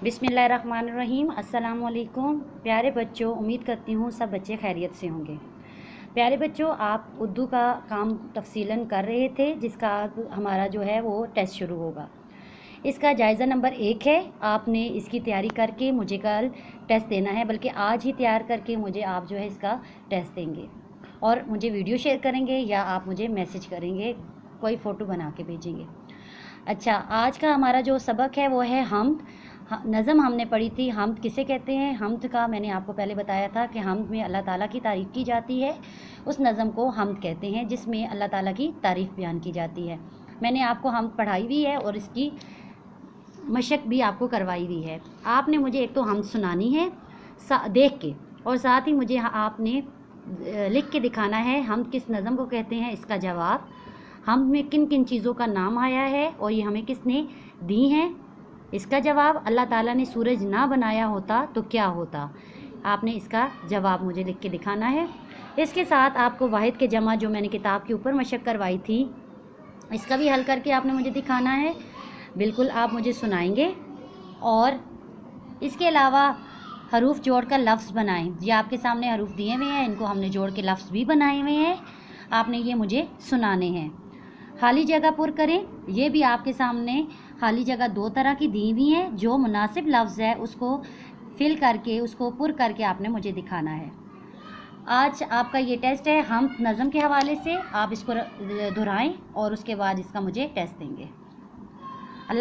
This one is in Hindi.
बिस्मिल्लाहिर्रहमानिर्रहीम। अस्सलाम वालेकुम प्यारे बच्चों, उम्मीद करती हूँ सब बच्चे खैरियत से होंगे। प्यारे बच्चों, आप उर्दू का काम तफसीलन कर रहे थे, जिसका हमारा जो है वो टेस्ट शुरू होगा। इसका जायज़ा नंबर 1 है। आपने इसकी तैयारी करके मुझे कल टेस्ट देना है, बल्कि आज ही तैयार करके मुझे आप जो है इसका टेस्ट देंगे और मुझे वीडियो शेयर करेंगे या आप मुझे मैसेज करेंगे, कोई फ़ोटो बना के भेजेंगे। अच्छा, आज का हमारा जो सबक है वो है हम्द। नज़म हमने पढ़ी थी। हम्द किसे कहते हैं? हम्द का मैंने आपको पहले बताया था कि हम्द में अल्लाह ताला की तारीफ़ की जाती है। उस नज़म को हम्द कहते हैं जिसमें अल्लाह ताला की तारीफ़ बयान की जाती है। मैंने आपको हम्द पढ़ाई भी है और इसकी मशक भी आपको करवाई हुई है। आपने मुझे एक तो हम्द सुनानी है देख के, और साथ ही मुझे आपने लिख के दिखाना है हम्द किस नज़म को कहते हैं, इसका जवाब, हम्द में किन किन चीज़ों का नाम आया है और ये हमें किसने दी हैं, इसका जवाब, अल्लाह ताला ने सूरज ना बनाया होता तो क्या होता। आपने इसका जवाब मुझे लिख के दिखाना है। इसके साथ आपको वाहिद के जमा जो मैंने किताब के ऊपर मशक करवाई थी, इसका भी हल करके आपने मुझे दिखाना है। बिल्कुल आप मुझे सुनाएंगे। और इसके अलावा हरूफ जोड़ कर लफ्ज़ बनाएं। ये आपके सामने हरूफ दिए हुए हैं, इनको हमने जोड़ के लफ्ज़ भी बनाए हुए हैं। आपने ये मुझे सुनाने हैं। खाली जगह पुर करें। ये भी आपके सामने खाली जगह दो तरह की दी हुई हैं। जो मुनासिब लफ्ज़ है उसको फिल करके, उसको पुर करके आपने मुझे दिखाना है। आज आपका ये टेस्ट है हम्द नज़म के हवाले से। आप इसको दोहराएं और उसके बाद इसका मुझे टेस्ट देंगे।